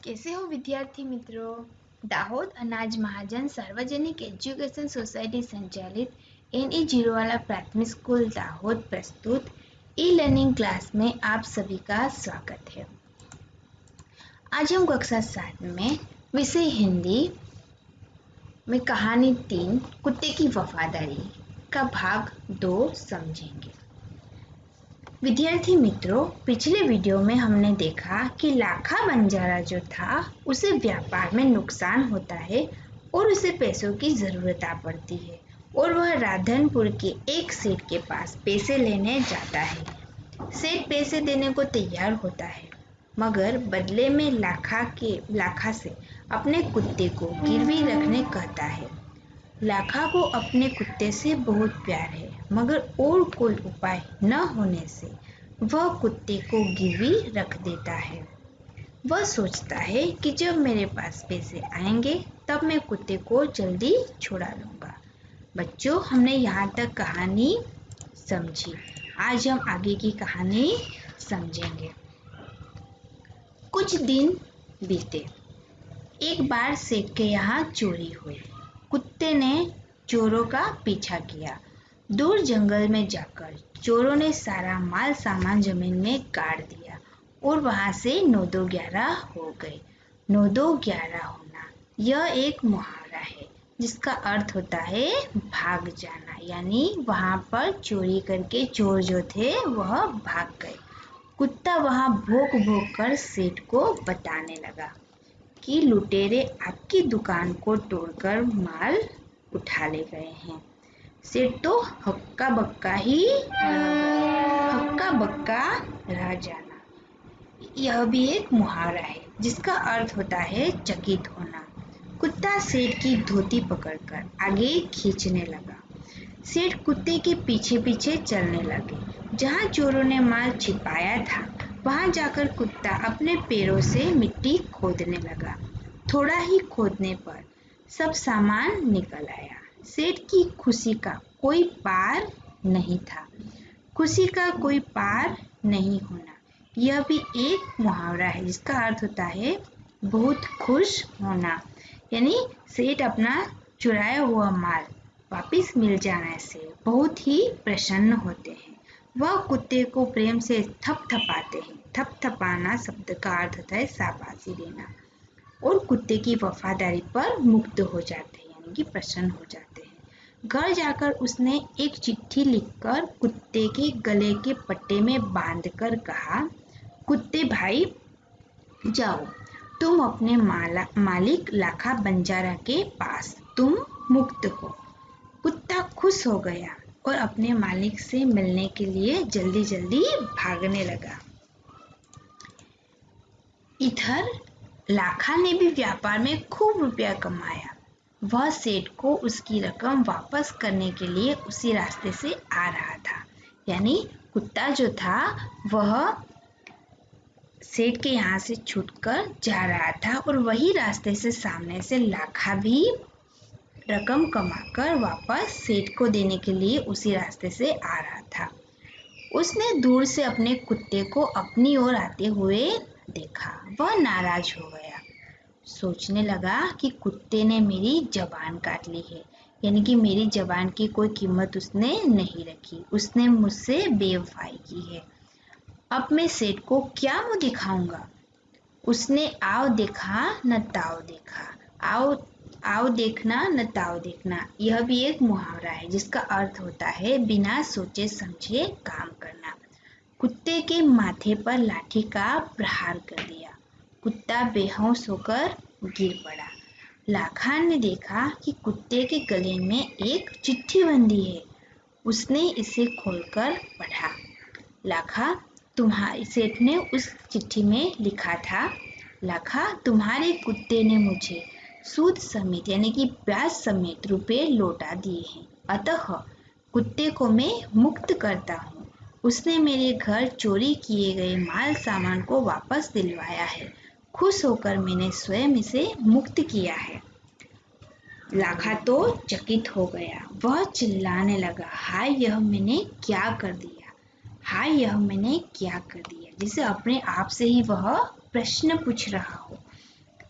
कैसे हो विद्यार्थी मित्रों। दाहोद अनाज महाजन सार्वजनिक एजुकेशन सोसाइटी संचालित NE0 वाला प्राथमिक स्कूल दाहोद प्रस्तुत ई लर्निंग क्लास में आप सभी का स्वागत है। आज हम कक्षा 7 में विषय हिंदी में कहानी 3 कुत्ते की वफादारी का भाग 2 समझेंगे। विद्यार्थी मित्रों, पिछले वीडियो में हमने देखा कि लाखा बंजारा जो था उसे व्यापार में नुकसान होता है और उसे पैसों की ज़रूरत पड़ती है और वह राधनपुर के एक सेठ के पास पैसे लेने जाता है। सेठ पैसे देने को तैयार होता है मगर बदले में लाखा से अपने कुत्ते को गिरवी रखने कहता है। लाखा को अपने कुत्ते से बहुत प्यार है मगर और कोई उपाय न होने से वह कुत्ते को गिरवी रख देता है। वह सोचता है कि जब मेरे पास पैसे आएंगे तब मैं कुत्ते को जल्दी छुड़ा लूँगा। बच्चों, हमने यहाँ तक कहानी समझी। आज हम आगे की कहानी समझेंगे। कुछ दिन बीते। एक बार सेठ के यहाँ चोरी हुई। कुत्ते ने चोरों का पीछा किया। दूर जंगल में जाकर चोरों ने सारा माल सामान जमीन में गाड़ दिया और वहां से 9-2-11 हो गए। 9-2-11 होना यह एक मुहावरा है जिसका अर्थ होता है भाग जाना, यानी वहां पर चोरी करके चोर जो थे वह भाग गए। कुत्ता वहां भौंक भौंक कर सेठ को बताने लगा कि लुटेरे आपकी दुकान को तोड़कर माल उठा ले गए हैं। सेठ तो हक्का बक्का रह जाना यह भी एक मुहावरा है जिसका अर्थ होता है चकित होना। कुत्ता सेठ की धोती पकड़कर आगे खींचने लगा। सेठ कुत्ते के पीछे पीछे चलने लगे। जहां चोरों ने माल छिपाया था वहां जाकर कुत्ता अपने पैरों से मिट्टी खोदने लगा। थोड़ा ही खोदने पर सब सामान निकल आया। सेठ की खुशी का कोई पार नहीं था। खुशी का कोई पार नहीं होना यह भी एक मुहावरा है जिसका अर्थ होता है बहुत खुश होना, यानी सेठ अपना चुराया हुआ माल वापिस मिल जाने से बहुत ही प्रसन्न होते हैं। वह कुत्ते को प्रेम से थपथपाते हैं। थपथपाना शब्द का अर्थ होता है शाबाशी देना और कुत्ते की वफादारी पर मुक्त हो जाते हैं, यानी कि प्रसन्न हो जाते हैं। घर जाकर उसने एक चिट्ठी लिखकर कुत्ते के गले के पट्टे में बांधकर कहा, कुत्ते भाई जाओ, तुम अपने मालिक लाखा बंजारा के पास, तुम मुक्त हो। कुत्ता खुश हो गया और अपने मालिक से मिलने के लिए जल्दी जल्दी भागने लगा। इधर लाखा ने भी व्यापार में खूब रुपया कमाया। वह सेठ को उसकी रकम वापस करने के लिए उसी रास्ते से आ रहा था, यानी कुत्ता जो था वह सेठ के यहाँ से छूटकर जा रहा था और वही रास्ते से सामने से लाखा भी रकम कमाकर वापस सेठ को देने के लिए उसी रास्ते से आ रहा था। उसने दूर से अपने कुत्ते को अपनी ओर आते हुए देखा। वह नाराज हो गया। सोचने लगा कि कुत्ते ने मेरी जबान काट ली है, यानी कि मेरी जबान की कोई कीमत उसने नहीं रखी। उसने मुझसे बेवफाई की है। अब मैं सेठ को क्या मुंह दिखाऊंगा। उसने आओ देखा न ताओ देखा, आओ देखना न ताओ देखना यह भी एक मुहावरा है जिसका अर्थ होता है बिना सोचे समझे काम करना। कुत्ते के माथे पर लाठी का प्रहार कर दिया। कुत्ता बेहोश होकर गिर पड़ा। लाखा ने देखा कि कुत्ते के गले में एक चिट्ठी बंधी है। उसने इसे खोलकर पढ़ा। लाखा, तुम्हारे सेठ ने उस चिट्ठी में लिखा था, लाखा, तुम्हारे कुत्ते ने मुझे सूद समेत यानी कि ब्याज समेत रुपए लौटा दिए हैं, अतः कुत्ते को मैं मुक्त करता हूँ। उसने मेरे घर चोरी किए गए माल सामान को वापस दिलवाया है। खुश होकर मैंने स्वयं इसे मुक्त किया है। लाखा तो चकित हो गया। वह चिल्लाने लगा, हाय यह मैंने क्या कर दिया, हाय यह मैंने क्या कर दिया, जिसे अपने आप से ही वह प्रश्न पूछ रहा हो।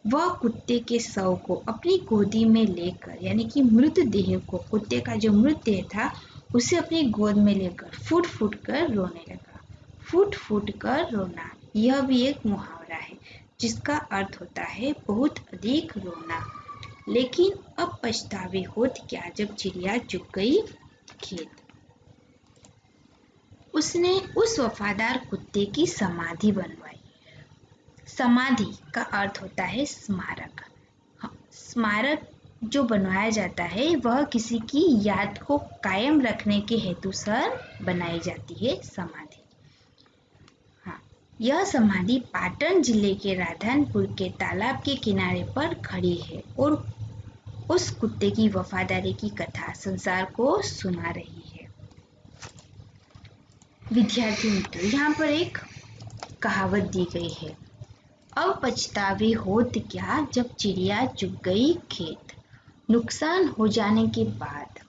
वह कुत्ते के शव को अपनी गोदी में लेकर, यानी कि मृतदेह को, कुत्ते का जो मृतदेह था उसे अपनी गोद में लेकर फूट फूट कर रोने लगा। फूट फूट कर रोना, यह भी एक मुहावरा है जिसका अर्थ होता है बहुत अधिक रोना। लेकिन अब पछतावे होत क्या जब चिड़िया चुग गई खेत। उसने उस वफादार कुत्ते की समाधि बनवाई। समाधि का अर्थ होता है स्मारक। स्मारक जो बनवाया जाता है वह किसी की याद को कायम रखने के हेतुसर बनाई जाती है समाधि। हाँ, यह समाधि पाटन जिले के राधनपुर के तालाब के किनारे पर खड़ी है और उस कुत्ते की वफादारी की कथा संसार को सुना रही है। विद्यार्थी मित्रों, यहाँ पर एक कहावत दी गई है, अब पछतावे होत क्या जब चिड़िया चुग गई खेत। नुकसान हो जाने के बाद,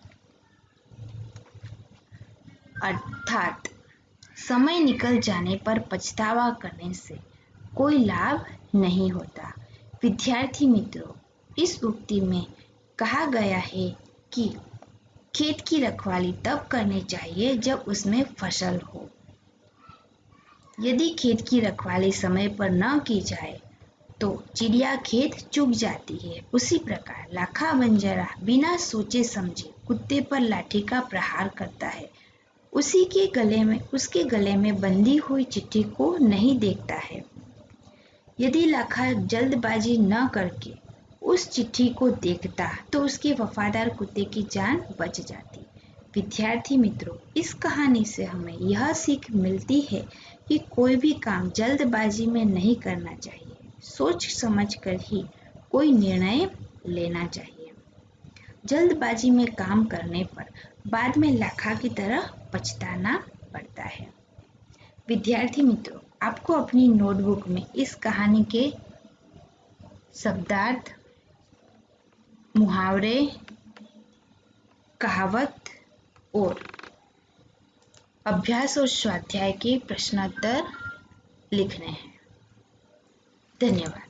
अर्थात समय निकल जाने पर पछतावा करने से कोई लाभ नहीं होता। विद्यार्थी मित्रों, इस उक्ति में कहा गया है कि खेत की रखवाली तब करनी चाहिए जब उसमें फसल हो। यदि खेत की रखवाली समय पर न की जाए तो चिड़िया खेत चुग जाती है। उसी प्रकार लाखा बंजारा बिना सोचे समझे कुत्ते पर लाठी का प्रहार करता है। उसके गले में बंधी हुई चिट्ठी को नहीं देखता है। यदि लाखा जल्दबाजी न करके उस चिट्ठी को देखता तो उसके वफादार कुत्ते की जान बच जाती। विद्यार्थी मित्रों, इस कहानी से हमें यह सीख मिलती है कि कोई भी काम जल्दबाजी में नहीं करना चाहिए। सोच समझ कर ही कोई निर्णय लेना चाहिए। जल्दबाजी में काम करने पर बाद में लाखा की तरह पछताना पड़ता है। विद्यार्थी मित्रों, आपको अपनी नोटबुक में इस कहानी के शब्दार्थ, मुहावरे, कहावत और अभ्यास और स्वाध्याय के प्रश्नोत्तर लिखने हैं। धन्यवाद।